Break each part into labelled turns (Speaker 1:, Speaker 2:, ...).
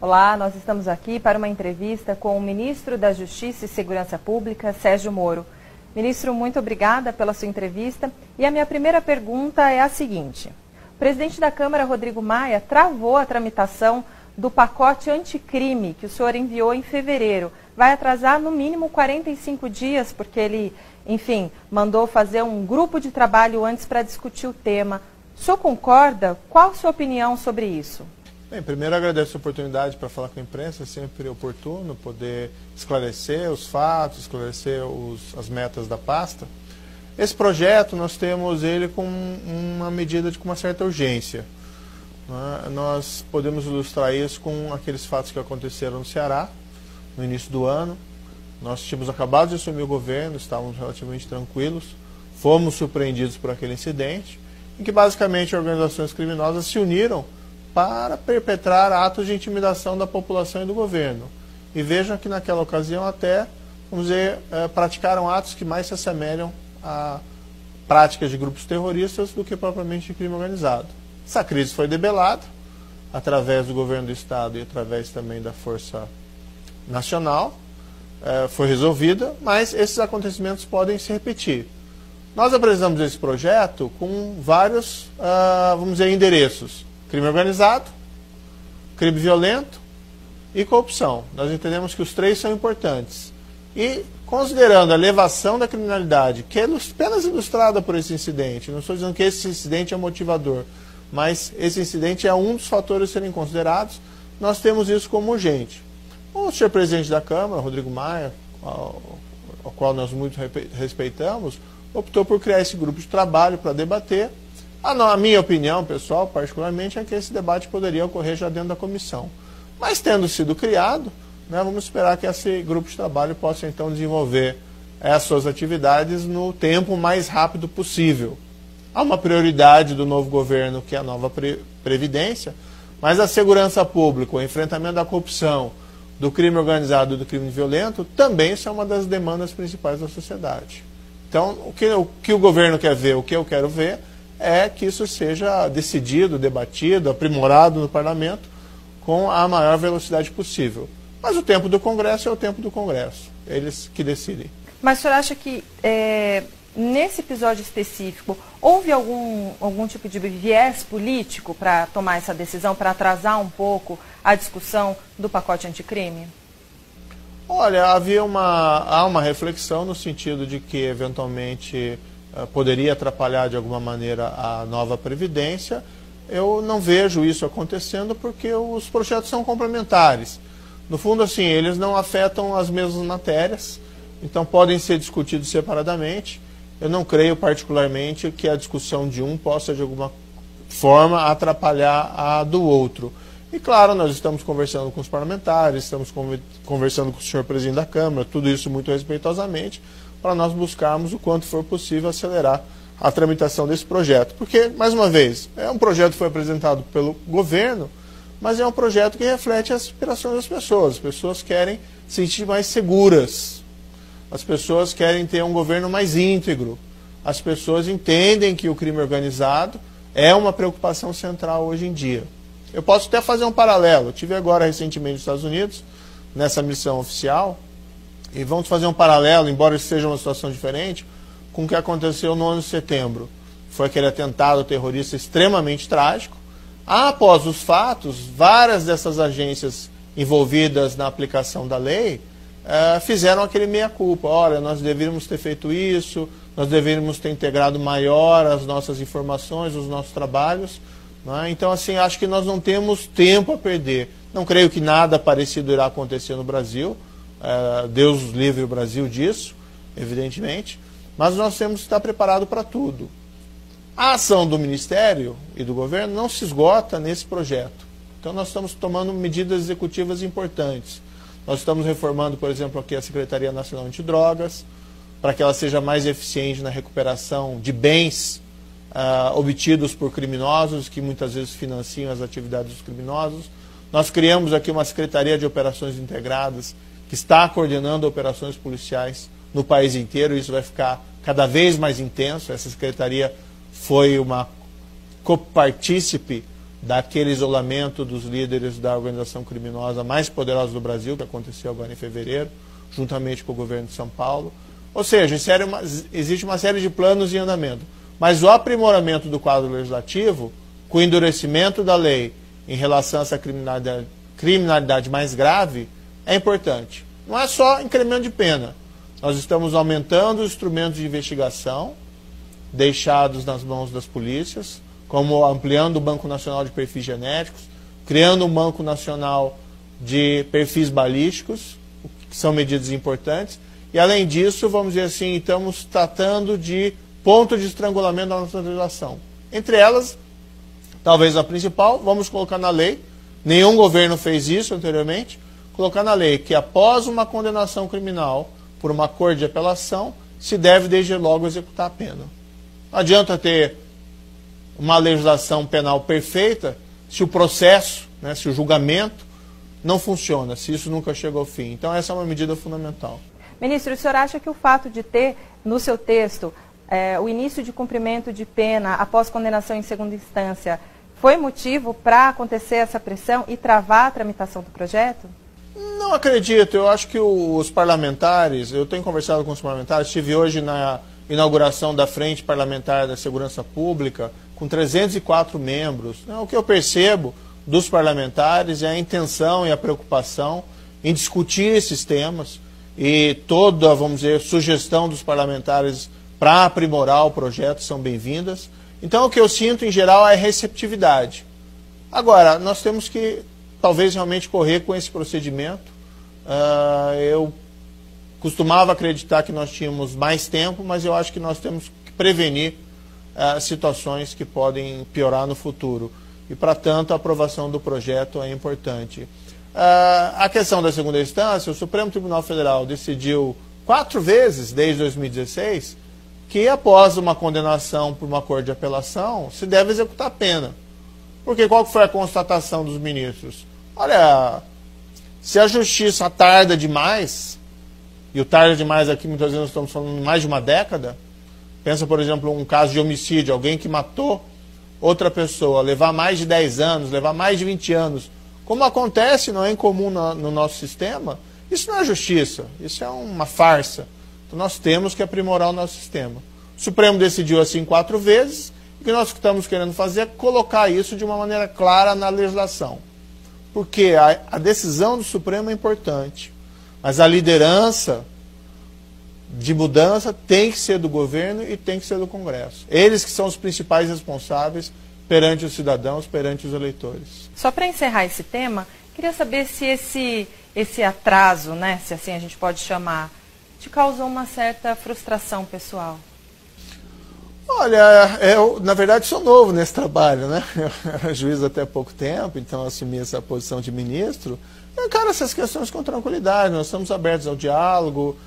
Speaker 1: Olá, nós estamos aqui para uma entrevista com o ministro da Justiça e Segurança Pública, Sérgio Moro. Ministro, muito obrigada pela sua entrevista. E a minha primeira pergunta é a seguinte. O presidente da Câmara, Rodrigo Maia, travou a tramitação do pacote anticrime que o senhor enviou em fevereiro. Vai atrasar no mínimo 45 dias, porque ele, enfim, mandou fazer um grupo de trabalho antes para discutir o tema. O senhor concorda? Qual a sua opinião sobre isso?
Speaker 2: Bem, primeiro agradeço a oportunidade para falar com a imprensa, é sempre oportuno poder esclarecer os fatos, esclarecer as metas da pasta. Esse projeto, nós temos ele com uma medida com uma certa urgência. Nós podemos ilustrar isso com aqueles fatos que aconteceram no Ceará, no início do ano. Nós tínhamos acabado de assumir o governo, estávamos relativamente tranquilos, fomos surpreendidos por aquele incidente, em que basicamente organizações criminosas se uniram para perpetrar atos de intimidação da população e do governo. E vejam que naquela ocasião até, vamos dizer, praticaram atos que mais se assemelham a práticas de grupos terroristas do que propriamente de crime organizado. Essa crise foi debelada através do governo do Estado e através também da Força Nacional, foi resolvida, mas esses acontecimentos podem se repetir. Nós apresentamos esse projeto com vários, vamos dizer, endereços. Crime organizado, crime violento e corrupção. Nós entendemos que os três são importantes. E, considerando a elevação da criminalidade, que é apenas ilustrada por esse incidente, não estou dizendo que esse incidente é motivador, mas esse incidente é um dos fatores a serem considerados, nós temos isso como urgente. O senhor presidente da Câmara, Rodrigo Maia, ao qual nós muito respeitamos, optou por criar esse grupo de trabalho para debater. A minha opinião, pessoal, particularmente, é que esse debate poderia ocorrer já dentro da comissão. Mas, tendo sido criado, vamos esperar que esse grupo de trabalho possa, então, desenvolver as suas atividades no tempo mais rápido possível. Há uma prioridade do novo governo, que é a nova Previdência, mas a segurança pública, o enfrentamento da corrupção, do crime organizado e do crime violento, também são uma das demandas principais da sociedade. Então, o que o governo quer ver, o que eu quero ver, é que isso seja decidido, debatido, aprimorado no parlamento com a maior velocidade possível. Mas o tempo do Congresso é o tempo do Congresso. Eles que decidem.
Speaker 1: Mas o senhor acha que, nesse episódio específico, houve algum tipo de viés político para tomar essa decisão, para atrasar um pouco a discussão do pacote anticrime?
Speaker 2: Olha, há uma reflexão no sentido de que, eventualmente, poderia atrapalhar de alguma maneira a nova Previdência. Eu não vejo isso acontecendo porque os projetos são complementares. No fundo, assim, eles não afetam as mesmas matérias, então podem ser discutidos separadamente. Eu não creio particularmente que a discussão de um possa de alguma forma atrapalhar a do outro. E claro, nós estamos conversando com os parlamentares, estamos conversando com o senhor presidente da Câmara, tudo isso muito respeitosamente, para nós buscarmos o quanto for possível acelerar a tramitação desse projeto. Porque, mais uma vez, é um projeto que foi apresentado pelo governo, mas é um projeto que reflete as aspirações das pessoas. As pessoas querem se sentir mais seguras, as pessoas querem ter um governo mais íntegro, as pessoas entendem que o crime organizado é uma preocupação central hoje em dia. Eu posso até fazer um paralelo. Eu estive agora recentemente nos Estados Unidos, nessa missão oficial, e vamos fazer um paralelo, embora isso seja uma situação diferente, com o que aconteceu no 11 de setembro. Foi aquele atentado terrorista extremamente trágico. Após os fatos, várias dessas agências envolvidas na aplicação da lei fizeram aquele meia-culpa. Olha, nós deveríamos ter feito isso, nós deveríamos ter integrado maior as nossas informações, os nossos trabalhos. Então, assim, acho que nós não temos tempo a perder. Não creio que nada parecido irá acontecer no Brasil. Deus livre o Brasil disso, evidentemente, mas nós temos que estar preparados para tudo. A ação do Ministério e do governo não se esgota nesse projeto. Então nós estamos tomando medidas executivas importantes. Nós estamos reformando, por exemplo, aqui a Secretaria Nacional Antidrogas, para que ela seja mais eficiente na recuperação de bens obtidos por criminosos, que muitas vezes financiam as atividades dos criminosos. Nós criamos aqui uma Secretaria de Operações Integradas, que está coordenando operações policiais no país inteiro, e isso vai ficar cada vez mais intenso. Essa secretaria foi uma copartícipe daquele isolamento dos líderes da organização criminosa mais poderosa do Brasil, que aconteceu agora em fevereiro, juntamente com o governo de São Paulo. Ou seja, existe uma série de planos em andamento. Mas o aprimoramento do quadro legislativo, com o endurecimento da lei em relação a essa criminalidade mais grave, é importante. Não é só incremento de pena. Nós estamos aumentando os instrumentos de investigação deixados nas mãos das polícias, como ampliando o Banco Nacional de Perfis Genéticos, criando um Banco Nacional de Perfis Balísticos, que são medidas importantes, e além disso, vamos dizer assim, estamos tratando de ponto de estrangulamento da nossa legislação. Entre elas, talvez a principal, vamos colocar na lei, nenhum governo fez isso anteriormente, colocar na lei que após uma condenação criminal por uma corte de apelação, se deve desde logo executar a pena. Não adianta ter uma legislação penal perfeita se o processo, né, se o julgamento não funciona, se isso nunca chega ao fim. Então essa é uma medida fundamental.
Speaker 1: Ministro, o senhor acha que o fato de ter no seu texto o início de cumprimento de pena após condenação em segunda instância foi motivo para acontecer essa pressão e travar a tramitação do projeto?
Speaker 2: Não acredito. Eu acho que os parlamentares, eu tenho conversado com os parlamentares, estive hoje na inauguração da Frente Parlamentar da Segurança Pública, com 304 membros. O que eu percebo dos parlamentares é a intenção e a preocupação em discutir esses temas e toda, vamos dizer, sugestão dos parlamentares para aprimorar o projeto são bem-vindas. Então o que eu sinto em geral é receptividade. Agora, nós temos que talvez realmente correr com esse procedimento. Eu costumava acreditar que nós tínhamos mais tempo, mas eu acho que nós temos que prevenir situações que podem piorar no futuro. E, para tanto, a aprovação do projeto é importante. A questão da segunda instância, o Supremo Tribunal Federal decidiu 4 vezes, desde 2016, que após uma condenação por uma corte de apelação, se deve executar a pena. Porque qual foi a constatação dos ministros? Olha, se a justiça tarda demais, e o tarda demais aqui muitas vezes nós estamos falando de mais de uma década, pensa, por exemplo, um caso de homicídio, alguém que matou outra pessoa, levar mais de 10 anos, levar mais de 20 anos, como acontece, não é incomum no nosso sistema, isso não é justiça, isso é uma farsa. Então nós temos que aprimorar o nosso sistema. O Supremo decidiu assim 4 vezes, e o que nós estamos querendo fazer é colocar isso de uma maneira clara na legislação. Porque a decisão do Supremo é importante, mas a liderança de mudança tem que ser do governo e tem que ser do Congresso. Eles que são os principais responsáveis perante os cidadãos, perante os eleitores.
Speaker 1: Só para encerrar esse tema, queria saber se esse atraso, né, se assim a gente pode chamar, te causou uma certa frustração pessoal.
Speaker 2: Olha, eu, na verdade, sou novo nesse trabalho, né? Eu era juiz até pouco tempo, então assumi essa posição de ministro. Eu encaro essas questões com tranquilidade, nós estamos abertos ao diálogo,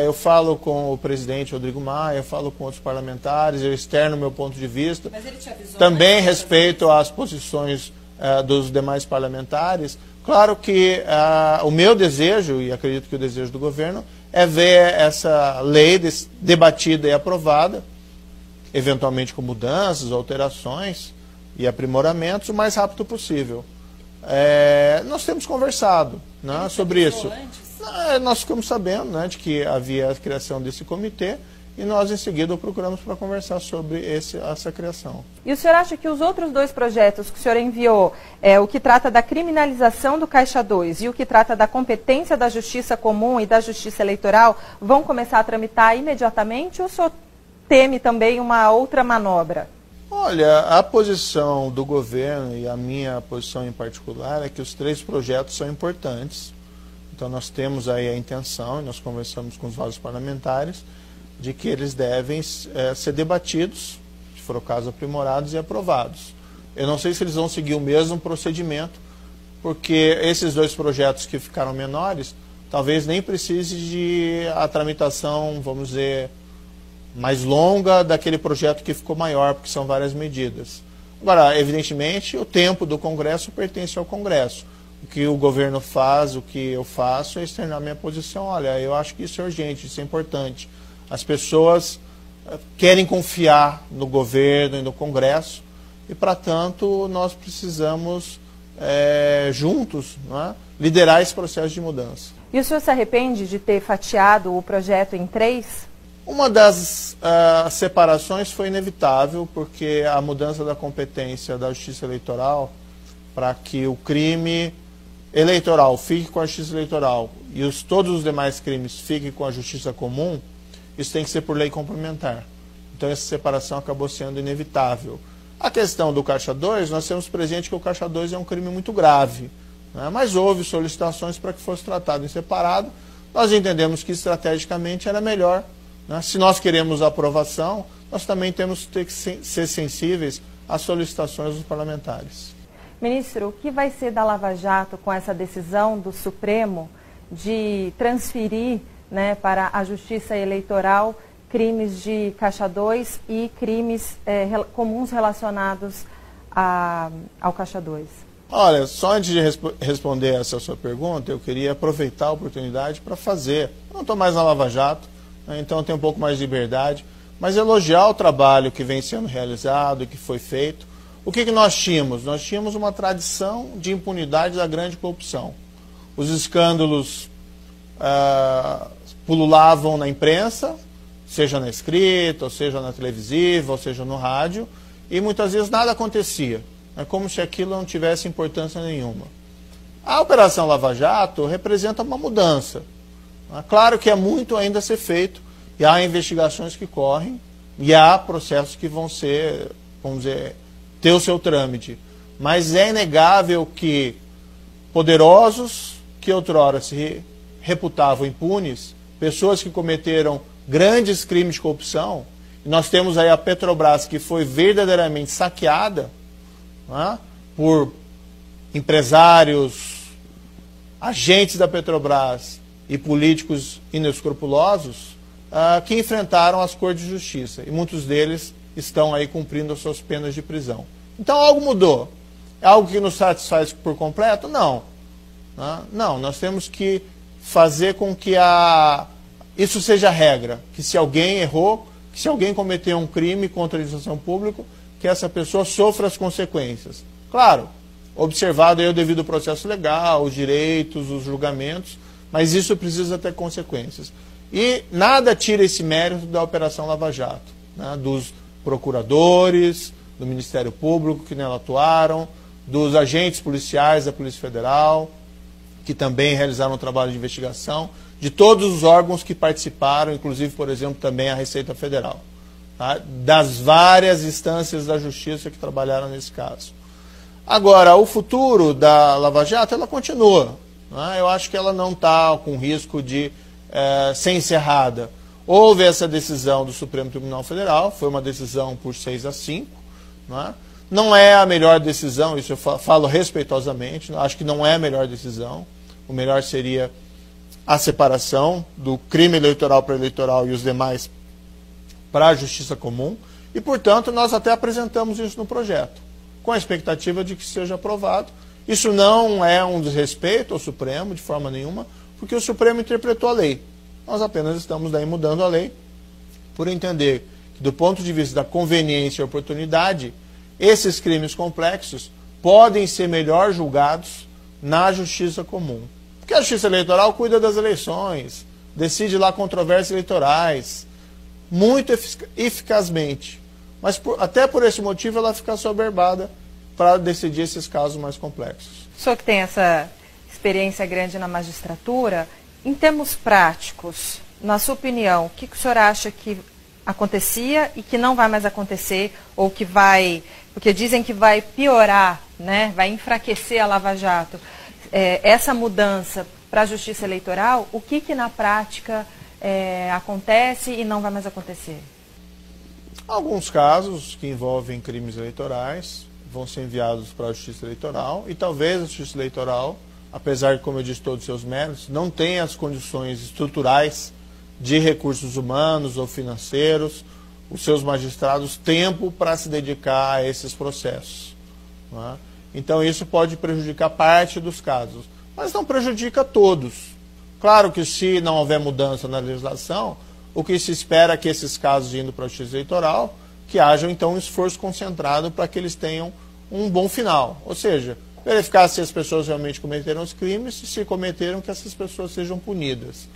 Speaker 2: eu falo com o presidente Rodrigo Maia, eu falo com outros parlamentares, eu externo o meu ponto de vista.
Speaker 1: Mas ele te avisou,
Speaker 2: também respeito às posições dos demais parlamentares. Claro que o meu desejo, e acredito que o desejo do governo, é ver essa lei debatida e aprovada, eventualmente com mudanças, alterações e aprimoramentos, o mais rápido possível. Nós temos conversado, né, sobre isso. Nós ficamos sabendo, né, de que havia a criação desse comitê e nós em seguida o procuramos para conversar sobre essa criação.
Speaker 1: E o senhor acha que os outros 2 projetos que o senhor enviou, o que trata da criminalização do Caixa 2 e o que trata da competência da Justiça Comum e da Justiça Eleitoral, vão começar a tramitar imediatamente ou o senhor teme também uma outra manobra?
Speaker 2: Olha, a posição do governo e a minha posição em particular é que os 3 projetos são importantes. Então nós temos aí a intenção, e nós conversamos com os vários parlamentares, de que eles devem ser debatidos, se for o caso aprimorados e aprovados. Eu não sei se eles vão seguir o mesmo procedimento, porque esses 2 projetos que ficaram menores, talvez nem precise de a tramitação, vamos dizer, mais longa daquele projeto que ficou maior, porque são várias medidas. Agora, evidentemente, o tempo do Congresso pertence ao Congresso. O que o governo faz, o que eu faço é externar minha posição. Olha, eu acho que isso é urgente, isso é importante. As pessoas querem confiar no governo e no Congresso e, para tanto, nós precisamos, juntos, não é, liderar esse processo de mudança.
Speaker 1: E o senhor se arrepende de ter fatiado o projeto em 3?
Speaker 2: Uma das separações foi inevitável, porque a mudança da competência da Justiça Eleitoral para que o crime eleitoral fique com a Justiça Eleitoral e todos os demais crimes fiquem com a Justiça Comum, isso tem que ser por lei complementar. Então essa separação acabou sendo inevitável. A questão do Caixa 2, nós temos presente que o Caixa 2 é um crime muito grave, né? Mas houve solicitações para que fosse tratado em separado. Nós entendemos que estrategicamente era melhor, né? Se nós queremos a aprovação, nós também temos que ser sensíveis às solicitações dos parlamentares.
Speaker 1: Ministro, o que vai ser da Lava Jato com essa decisão do Supremo de transferir, né, para a Justiça Eleitoral crimes de Caixa 2 e crimes comuns relacionados ao Caixa 2?
Speaker 2: Olha, só antes de responder essa sua pergunta, eu queria aproveitar a oportunidade para fazer. Eu não estou mais na Lava Jato, né, então eu tenho um pouco mais de liberdade, mas elogiar o trabalho que vem sendo realizado, que foi feito. O que nós tínhamos? Nós tínhamos uma tradição de impunidade da grande corrupção. Os escândalos pululavam na imprensa, seja na escrita, ou seja na televisiva, ou seja no rádio, e muitas vezes nada acontecia. É como se aquilo não tivesse importância nenhuma. A Operação Lava Jato representa uma mudança. Claro que há muito ainda a ser feito, e há investigações que correm, e há processos que vão ser, vamos dizer, ter o seu trâmite. Mas é inegável que poderosos que outrora se reputavam impunes, pessoas que cometeram grandes crimes de corrupção, e nós temos aí a Petrobras, que foi verdadeiramente saqueada, né, por empresários, agentes da Petrobras e políticos inescrupulosos, que enfrentaram as Cortes de Justiça, e muitos deles estão aí cumprindo as suas penas de prisão. Então algo mudou. É algo que nos satisfaz por completo? Não. Não, nós temos que fazer com que isso seja a regra, que se alguém errou, que se alguém cometeu um crime contra a administração pública, que essa pessoa sofra as consequências. Claro, observado aí o devido processo legal, os direitos, os julgamentos, mas isso precisa ter consequências. E nada tira esse mérito da Operação Lava Jato, né, dos procuradores, do Ministério Público que nela atuaram, dos agentes policiais da Polícia Federal, que também realizaram um trabalho de investigação, de todos os órgãos que participaram, inclusive, por exemplo, também a Receita Federal, tá? Das várias instâncias da Justiça que trabalharam nesse caso. Agora, o futuro da Lava Jato, ela continua, né? Eu acho que ela não está com risco de ser encerrada. Houve essa decisão do Supremo Tribunal Federal, foi uma decisão por 6-5, né? Não é a melhor decisão, isso eu falo respeitosamente, acho que não é a melhor decisão. O melhor seria a separação do crime eleitoral para eleitoral e os demais para a Justiça Comum. E, portanto, nós até apresentamos isso no projeto, com a expectativa de que seja aprovado. Isso não é um desrespeito ao Supremo, de forma nenhuma, porque o Supremo interpretou a lei. Nós apenas estamos daí mudando a lei, por entender que, do ponto de vista da conveniência e oportunidade, esses crimes complexos podem ser melhor julgados na Justiça Comum. Porque a Justiça Eleitoral cuida das eleições, decide lá controvérsias eleitorais, muito eficazmente. Mas até por esse motivo ela fica soberbada para decidir esses casos mais complexos.
Speaker 1: O senhor que tem essa experiência grande na magistratura, em termos práticos, na sua opinião, o que o senhor acha que acontecia e que não vai mais acontecer, ou que vai, porque dizem que vai piorar, né, vai enfraquecer a Lava Jato, essa mudança para a Justiça Eleitoral, o que na prática acontece e não vai mais acontecer?
Speaker 2: Alguns casos que envolvem crimes eleitorais vão ser enviados para a Justiça Eleitoral, e talvez a Justiça Eleitoral, apesar de, como eu disse, todos os seus méritos, não tenha as condições estruturais de recursos humanos ou financeiros, os seus magistrados, tempo para se dedicar a esses processos, né? Então isso pode prejudicar parte dos casos, mas não prejudica todos. Claro que se não houver mudança na legislação, o que se espera é que esses casos indo para a Justiça Eleitoral que haja então um esforço concentrado para que eles tenham um bom final. Ou seja, verificar se as pessoas realmente cometeram os crimes e, se cometeram, que essas pessoas sejam punidas.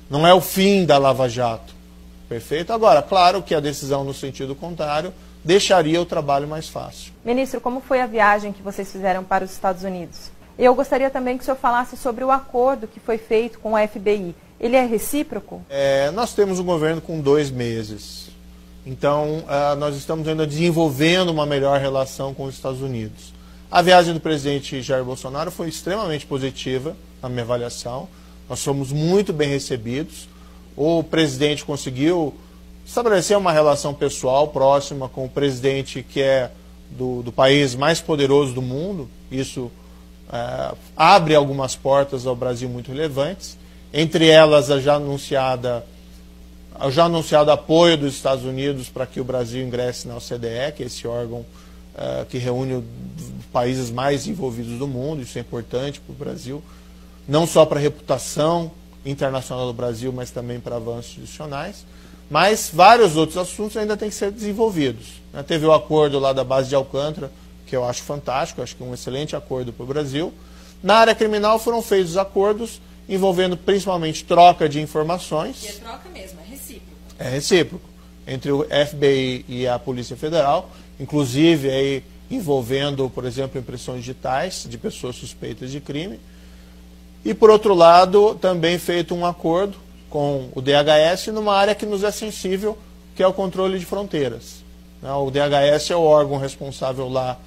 Speaker 2: Não é o fim da Lava Jato. Perfeito? Agora, claro que a decisão no sentido contrário deixaria o trabalho mais fácil.
Speaker 1: Ministro, como foi a viagem que vocês fizeram para os Estados Unidos? Eu gostaria também que o senhor falasse sobre o acordo que foi feito com a FBI. Ele é recíproco?
Speaker 2: Nós temos um governo com 2 meses. Então, nós estamos ainda desenvolvendo uma melhor relação com os Estados Unidos. A viagem do presidente Jair Bolsonaro foi extremamente positiva, na minha avaliação. Nós fomos muito bem recebidos. O presidente conseguiu estabelecer uma relação pessoal próxima com o presidente que é do país mais poderoso do mundo. Isso abre algumas portas ao Brasil muito relevantes. Entre elas, o já anunciado apoio dos Estados Unidos para que o Brasil ingresse na OCDE, que é esse órgão que reúne os países mais envolvidos do mundo. Isso é importante para o Brasil, não só para a reputação internacional do Brasil, mas também para avanços institucionais. Mas vários outros assuntos ainda têm que ser desenvolvidos. Teve o acordo lá da base de Alcântara, que eu acho fantástico, acho que é um excelente acordo para o Brasil. Na área criminal foram feitos acordos envolvendo principalmente troca de informações.
Speaker 1: E é troca mesmo, é recíproco.
Speaker 2: É recíproco. Entre o FBI e a Polícia Federal, inclusive aí envolvendo, por exemplo, impressões digitais de pessoas suspeitas de crime. E, por outro lado, também feito um acordo com o DHS numa área que nos é sensível, que é o controle de fronteiras. O DHS é o órgão responsável lá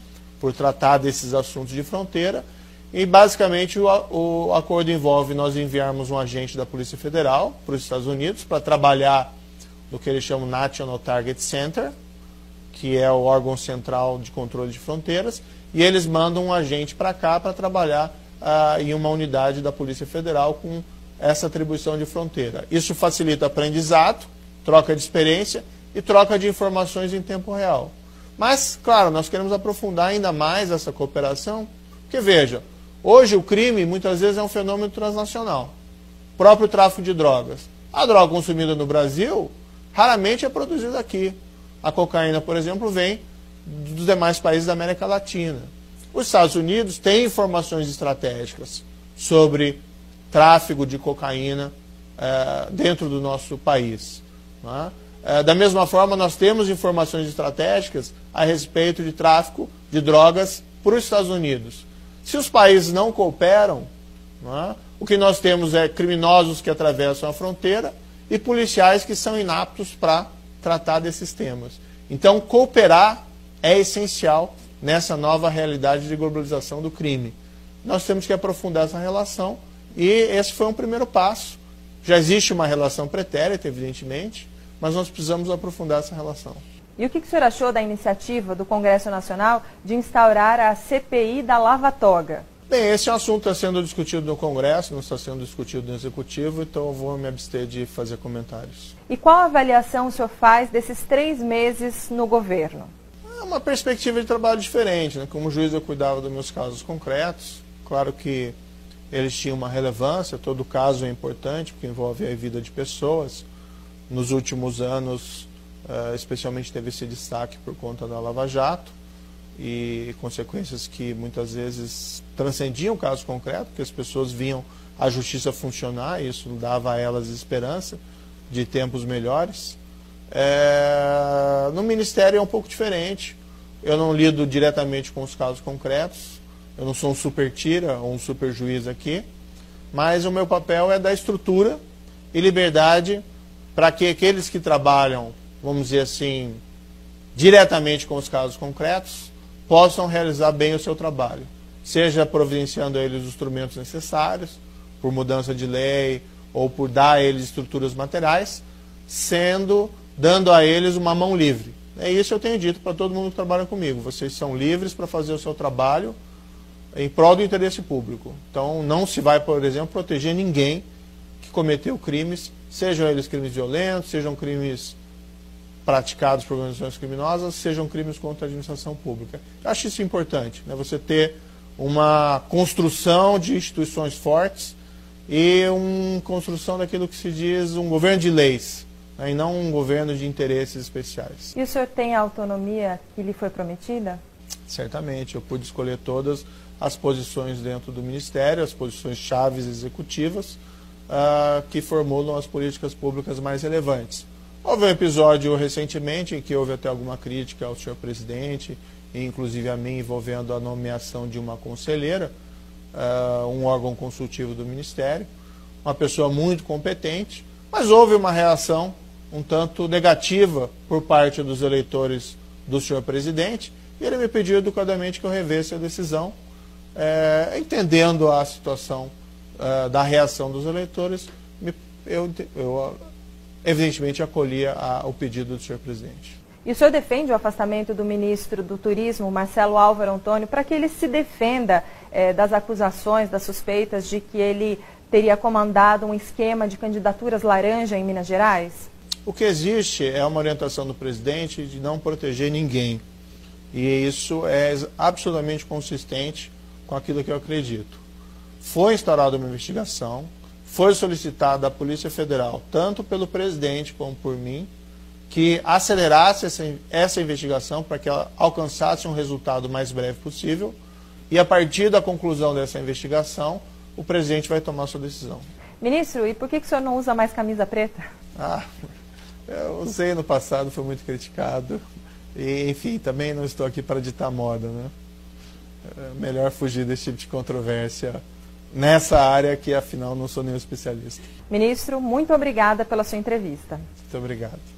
Speaker 2: por tratar desses assuntos de fronteira. E, basicamente, o acordo envolve nós enviarmos um agente da Polícia Federal para os Estados Unidos para trabalhar no que eles chamam National Target Center, que é o órgão central de controle de fronteiras, e eles mandam um agente para cá para trabalhar em uma unidade da Polícia Federal com essa atribuição de fronteira. Isso facilita aprendizado, troca de experiência e troca de informações em tempo real. Mas, claro, nós queremos aprofundar ainda mais essa cooperação, porque, veja, hoje o crime muitas vezes é um fenômeno transnacional. O próprio tráfico de drogas. A droga consumida no Brasil raramente é produzida aqui. A cocaína, por exemplo, vem dos demais países da América Latina. Os Estados Unidos têm informações estratégicas sobre tráfico de cocaína dentro do nosso país. Da mesma forma, nós temos informações estratégicas a respeito de tráfico de drogas para os Estados Unidos. Se os países não cooperam, o que nós temos é criminosos que atravessam a fronteira e policiais que são inaptos para tratar desses temas. Então, cooperar é essencial nessa nova realidade de globalização do crime. Nós temos que aprofundar essa relação e esse foi um primeiro passo. Já existe uma relação pretérita, evidentemente, mas nós precisamos aprofundar essa relação.
Speaker 1: E o que o senhor achou da iniciativa do Congresso Nacional de instaurar a CPI da Lava Toga?
Speaker 2: Bem, esse assunto está sendo discutido no Congresso, não está sendo discutido no Executivo, então eu vou me abster de fazer comentários.
Speaker 1: E qual avaliação o senhor faz desses 3 meses no governo?
Speaker 2: É uma perspectiva de trabalho diferente, Como juiz eu cuidava dos meus casos concretos, claro que eles tinham uma relevância, todo caso é importante, porque envolve a vida de pessoas. Nos últimos anos, especialmente teve esse destaque por conta da Lava Jato, e consequências que muitas vezes transcendiam o caso concreto, porque as pessoas viam a justiça funcionar, e isso dava a elas esperança de tempos melhores. No Ministério é um pouco diferente, eu não lido diretamente com os casos concretos, eu não sou um super tira ou um super juiz aqui, mas o meu papel é dar estrutura e liberdade para que aqueles que trabalham, vamos dizer assim, diretamente com os casos concretos, possam realizar bem o seu trabalho, seja providenciando a eles os instrumentos necessários, por mudança de lei, ou por dar a eles estruturas materiais, dando a eles uma mão livre. É isso que eu tenho dito para todo mundo que trabalha comigo. Vocês são livres para fazer o seu trabalho em prol do interesse público. Então, não se vai, por exemplo, proteger ninguém que cometeu crimes, sejam eles crimes violentos, sejam crimes praticados por organizações criminosas, sejam crimes contra a administração pública. Eu acho isso importante, você ter uma construção de instituições fortes e uma construção daquilo que se diz um governo de leis, né, e não um governo de interesses especiais.
Speaker 1: E o senhor tem a autonomia que lhe foi prometida?
Speaker 2: Certamente, eu pude escolher todas as posições dentro do Ministério, as posições chaves executivas, que formulam as políticas públicas mais relevantes. Houve um episódio recentemente em que houve até alguma crítica ao senhor presidente, e inclusive a mim, envolvendo a nomeação de uma conselheira, um órgão consultivo do Ministério, uma pessoa muito competente, mas houve uma reação um tanto negativa por parte dos eleitores do senhor presidente, e ele me pediu educadamente que eu revesse a decisão, entendendo a situação da reação dos eleitores, eu evidentemente acolhia o pedido do senhor presidente.
Speaker 1: E o senhor defende o afastamento do ministro do Turismo, Marcelo Álvaro Antônio, para que ele se defenda das acusações, das suspeitas de que ele teria comandado um esquema de candidaturas laranja em Minas Gerais?
Speaker 2: O que existe é uma orientação do presidente de não proteger ninguém. E isso é absolutamente consistente com aquilo que eu acredito. Foi instaurada uma investigação, foi solicitada à Polícia Federal, tanto pelo presidente como por mim, que acelerasse essa investigação para que ela alcançasse um resultado o mais breve possível, e a partir da conclusão dessa investigação, o presidente vai tomar sua decisão.
Speaker 1: Ministro, e por que o senhor não usa mais camisa preta?
Speaker 2: Eu usei no passado, foi muito criticado. E, enfim, também não estou aqui para ditar moda, né? É melhor fugir desse tipo de controvérsia nessa área que, afinal, não sou nenhum especialista.
Speaker 1: Ministro, muito obrigada pela sua entrevista.
Speaker 2: Muito obrigado.